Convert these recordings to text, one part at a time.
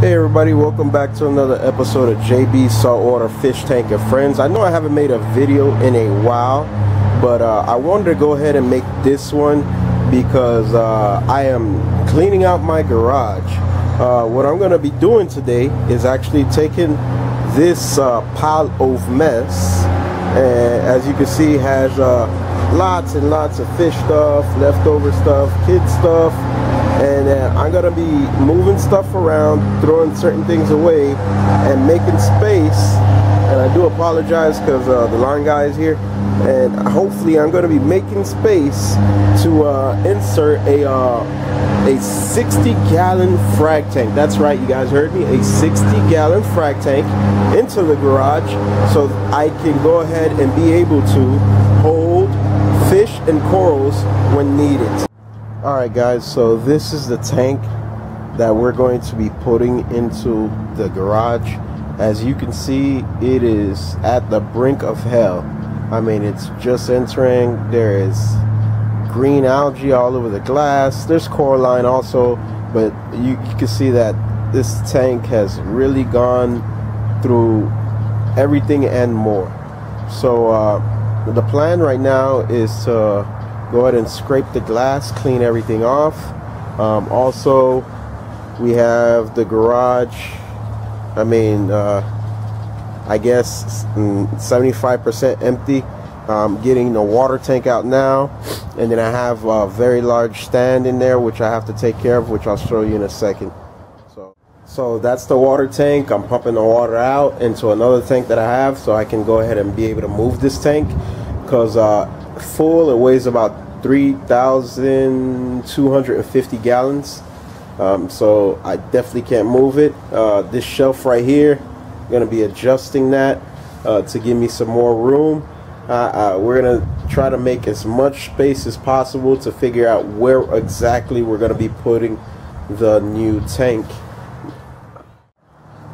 Hey everybody, welcome back to another episode of JB Saltwater Fish Tank and Friends. I know I haven't made a video in a while, but I wanted to go ahead and make this one because I am cleaning out my garage. What I'm going to be doing today is actually taking this pile of mess, and as you can see, has lots and lots of fish stuff, leftover stuff, kid stuff, and I'm gonna be moving stuff around, throwing certain things away, and making space. And I do apologize because the line guy is here, and hopefully I'm gonna be making space to insert a 60-gallon frag tank. That's right, you guys heard me, a 60-gallon frag tank into the garage, so I can go ahead and be able to hold fish and corals when needed. Alright guys, so this is the tank that we're going to be putting into the garage. As you can see, it is at the brink of hell. I mean, it's just entering. There is green algae all over the glass. There's coralline also, but you can see that this tank has really gone through everything and more. So the plan right now is to go ahead and scrape the glass, clean everything off. Also, we have the garage, I mean, I guess 75% empty. Getting the water tank out now, and then I have a very large stand in there which I have to take care of, which I'll show you in a second. So that's the water tank. I'm pumping the water out into another tank that I have, so I can go ahead and be able to move this tank, because full, it weighs about 3,250 gallons. So I definitely can't move it. This shelf right here, I'm gonna be adjusting that to give me some more room. We're gonna try to make as much space as possible to figure out where exactly we're gonna be putting the new tank.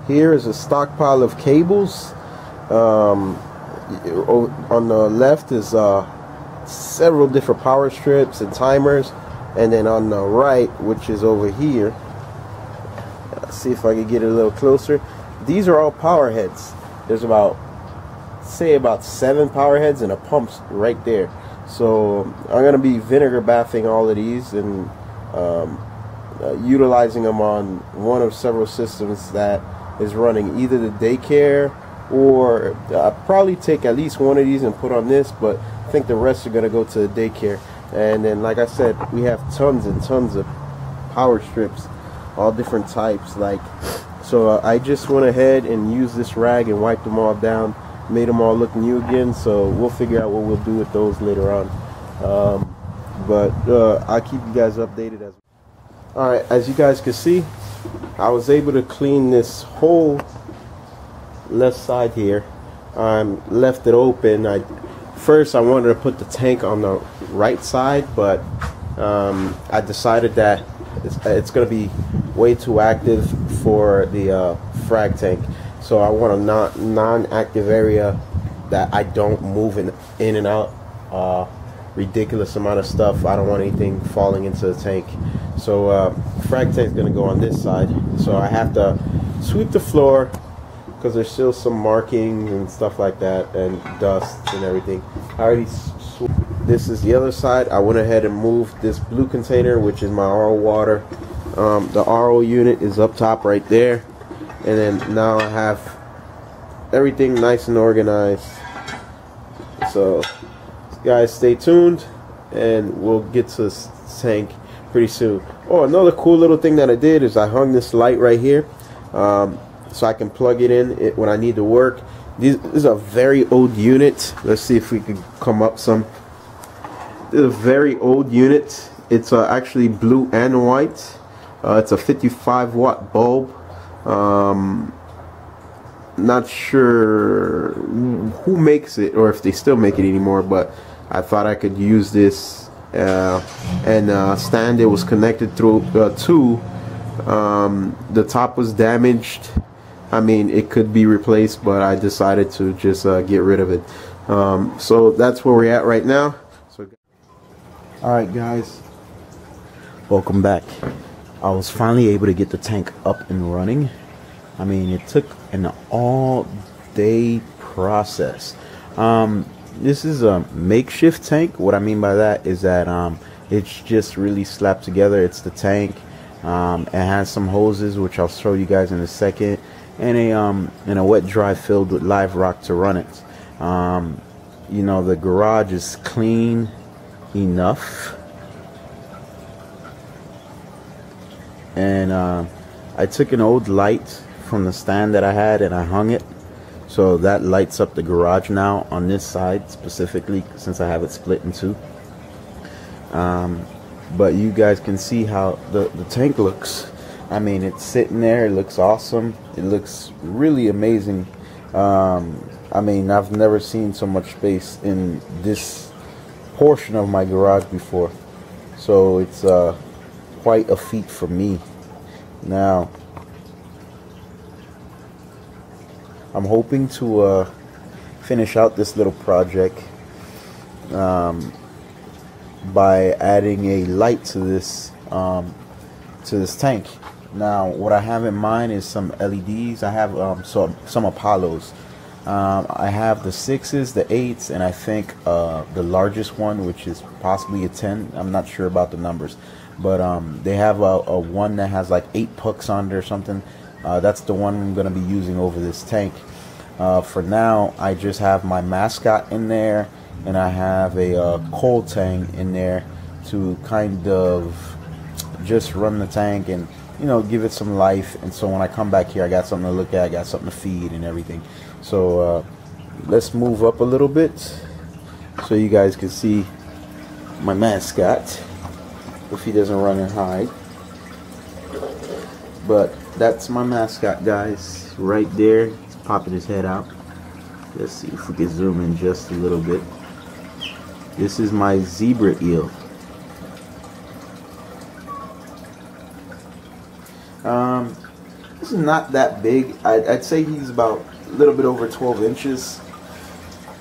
Here is a stockpile of cables. On the left is several different power strips and timers, and then on the right, which is over here, let's see if I can get it a little closer. These are all power heads. There's about 7 power heads and a pump right there. So I'm gonna be vinegar bathing all of these and utilizing them on one of several systems that is running either the daycare, or I'll probably take at least one of these and put on this, but I think the rest are going to go to the daycare. And then, like I said, we have tons and tons of power strips, all different types. So I just went ahead and used this rag and wiped them all down, made them all look new again. So we'll figure out what we'll do with those later on. But I'll keep you guys updated as well. Alright, as you guys can see, I was able to clean this whole left side here. Left it open. First I wanted to put the tank on the right side, but I decided that it's going to be way too active for the frag tank, so I want a non-active area that I don't move in and out ridiculous amount of stuff. I don't want anything falling into the tank. So frag tank is going to go on this side, so I have to sweep the floor because there's still some markings and stuff like that, and dust and everything. I already this is the other side. I went ahead and moved this blue container, which is my RO water. The RO unit is up top right there, and then now I have everything nice and organized. So guys, stay tuned and we'll get to this tank pretty soon. Oh, another cool little thing that I did is I hung this light right here, so I can plug it in when I need to work. This is a very old unit. Let's see if we can come up some. This is a very old unit. It's actually blue and white. It's a 55-watt bulb. Not sure who makes it or if they still make it anymore, but I thought I could use this and stand it was connected through to. The top was damaged. I mean, it could be replaced, but I decided to just get rid of it. So that's where we're at right now. So, all right, guys, welcome back. I was finally able to get the tank up and running. I mean, it took an all-day process. This is a makeshift tank. What I mean by that is that it's just really slapped together. It's the tank. It has some hoses, which I'll show you guys in a second, and a wet dry filled with live rock to run it. You know, the garage is clean enough, and I took an old light from the stand that I had and I hung it, so that lights up the garage now on this side specifically, since I have it split in two. But you guys can see how the tank looks. I mean, it's sitting there, it looks awesome, it looks really amazing. I mean, I've never seen so much space in this portion of my garage before, so it's quite a feat for me. Now I'm hoping to finish out this little project by adding a light to this tank. Now what I have in mind is some LEDs. I have some Apollos. I have the 6s, the 8s, and I think the largest one, which is possibly a 10. I'm not sure about the numbers, but they have a one that has like 8 pucks on it or something. That's the one I'm going to be using over this tank. For now, I just have my mascot in there, and I have a coal tank in there to kind of just run the tank and, you know, give it some life. And so when I come back here, I got something to look at, I got something to feed and everything. So let's move up a little bit so you guys can see my mascot if he doesn't run and hide. But that's my mascot, guys, right there. He's popping his head out. Let's see if we can zoom in just a little bit. This is my zebra eel. This is not that big. I'd say he's about a little bit over 12 inches.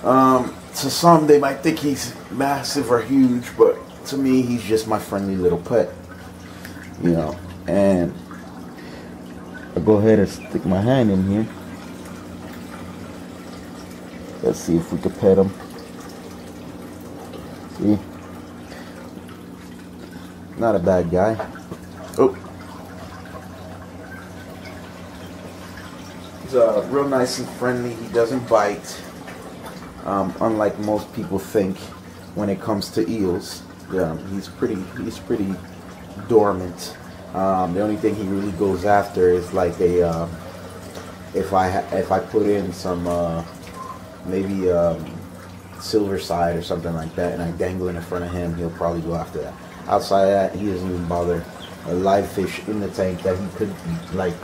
To some, they might think he's massive or huge, but to me, he's just my friendly little pet. You know, and I'll go ahead and stick my hand in here. Let's see if we can pet him. See? Not a bad guy. Oh. He's real nice and friendly. He doesn't bite. Unlike most people think when it comes to eels. He's pretty dormant. The only thing he really goes after is like a if I put in some maybe silver side or something like that, and I dangle it in front of him, he'll probably go after that. Outside of that, he doesn't even bother. A live fish in the tank that he could eat, like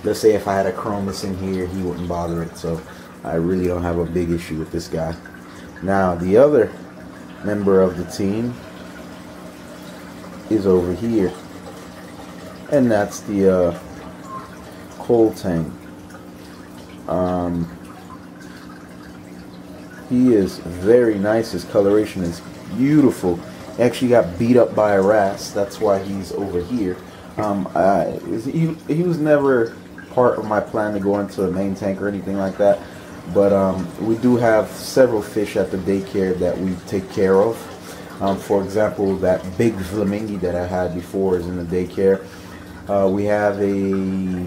let's say if I had a chromis in here, he wouldn't bother it. So I really don't have a big issue with this guy. Now the other member of the team is over here, and that's the coal tank. He is very nice. His coloration is beautiful. He actually got beat up by a wrasse. That's why he's over here. He was never part of my plan to go into the main tank or anything like that. But we do have several fish at the daycare that we take care of. For example, that big flamingo that I had before is in the daycare. We have a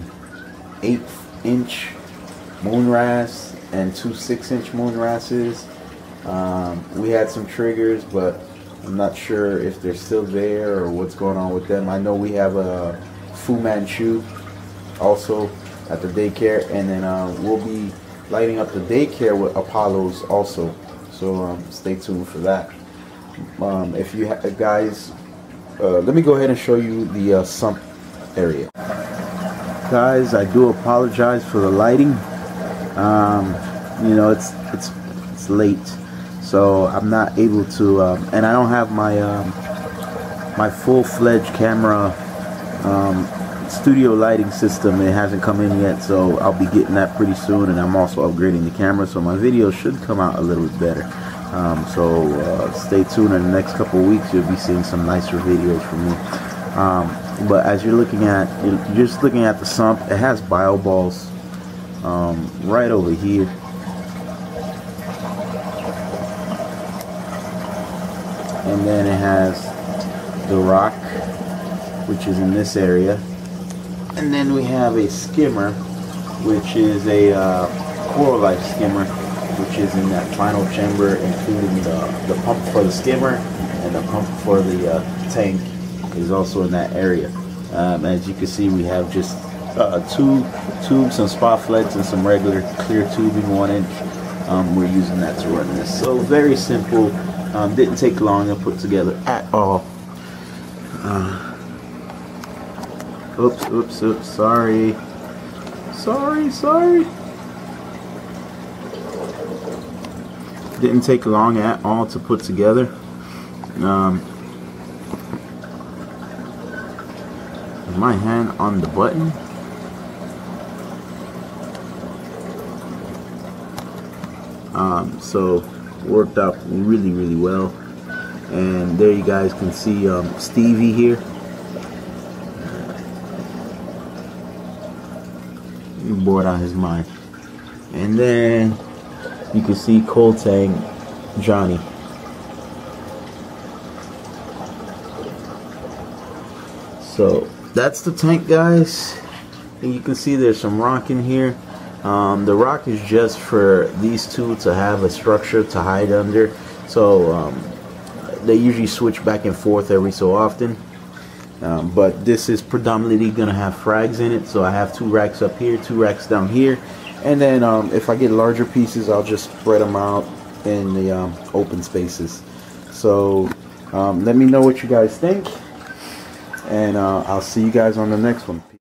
8-inch moon wrasse and 2 6-inch moon wrasses. We had some triggers, but I'm not sure if they're still there or what's going on with them. I know we have a Fu Manchu also at the daycare, and then we'll be lighting up the daycare with Apollos also. So stay tuned for that. If you guys, let me go ahead and show you the sump area. Guys, I do apologize for the lighting. You know, it's late, so I'm not able to, and I don't have my my full-fledged camera studio lighting system. It hasn't come in yet, so I'll be getting that pretty soon, and I'm also upgrading the camera, so my video should come out a little bit better. So stay tuned. In the next couple of weeks, you'll be seeing some nicer videos from me. But as you're just looking at the sump, it has bio balls right over here. And then it has the rock, which is in this area. And then we have a skimmer, which is a coral life skimmer, which is in that final chamber, including the pump for the skimmer and the pump for the tank is also in that area. As you can see, we have just two tubes, some spot flex, and some regular clear tubing, 1 inch. We're using that to run this. So very simple. Didn't take long to put together at all. Oops, sorry. Didn't take long at all to put together. My hand on the button. So worked out really well. And there you guys can see Stevie here. He bored out his mind. And then you can see Cold Tank Johnny. So that's the tank, guys. And you can see there's some rock in here. The rock is just for these two to have a structure to hide under. So they usually switch back and forth every so often. But this is predominantly going to have frags in it. So I have 2 racks up here, 2 racks down here. And then if I get larger pieces, I'll just spread them out in the open spaces. So let me know what you guys think. And I'll see you guys on the next one.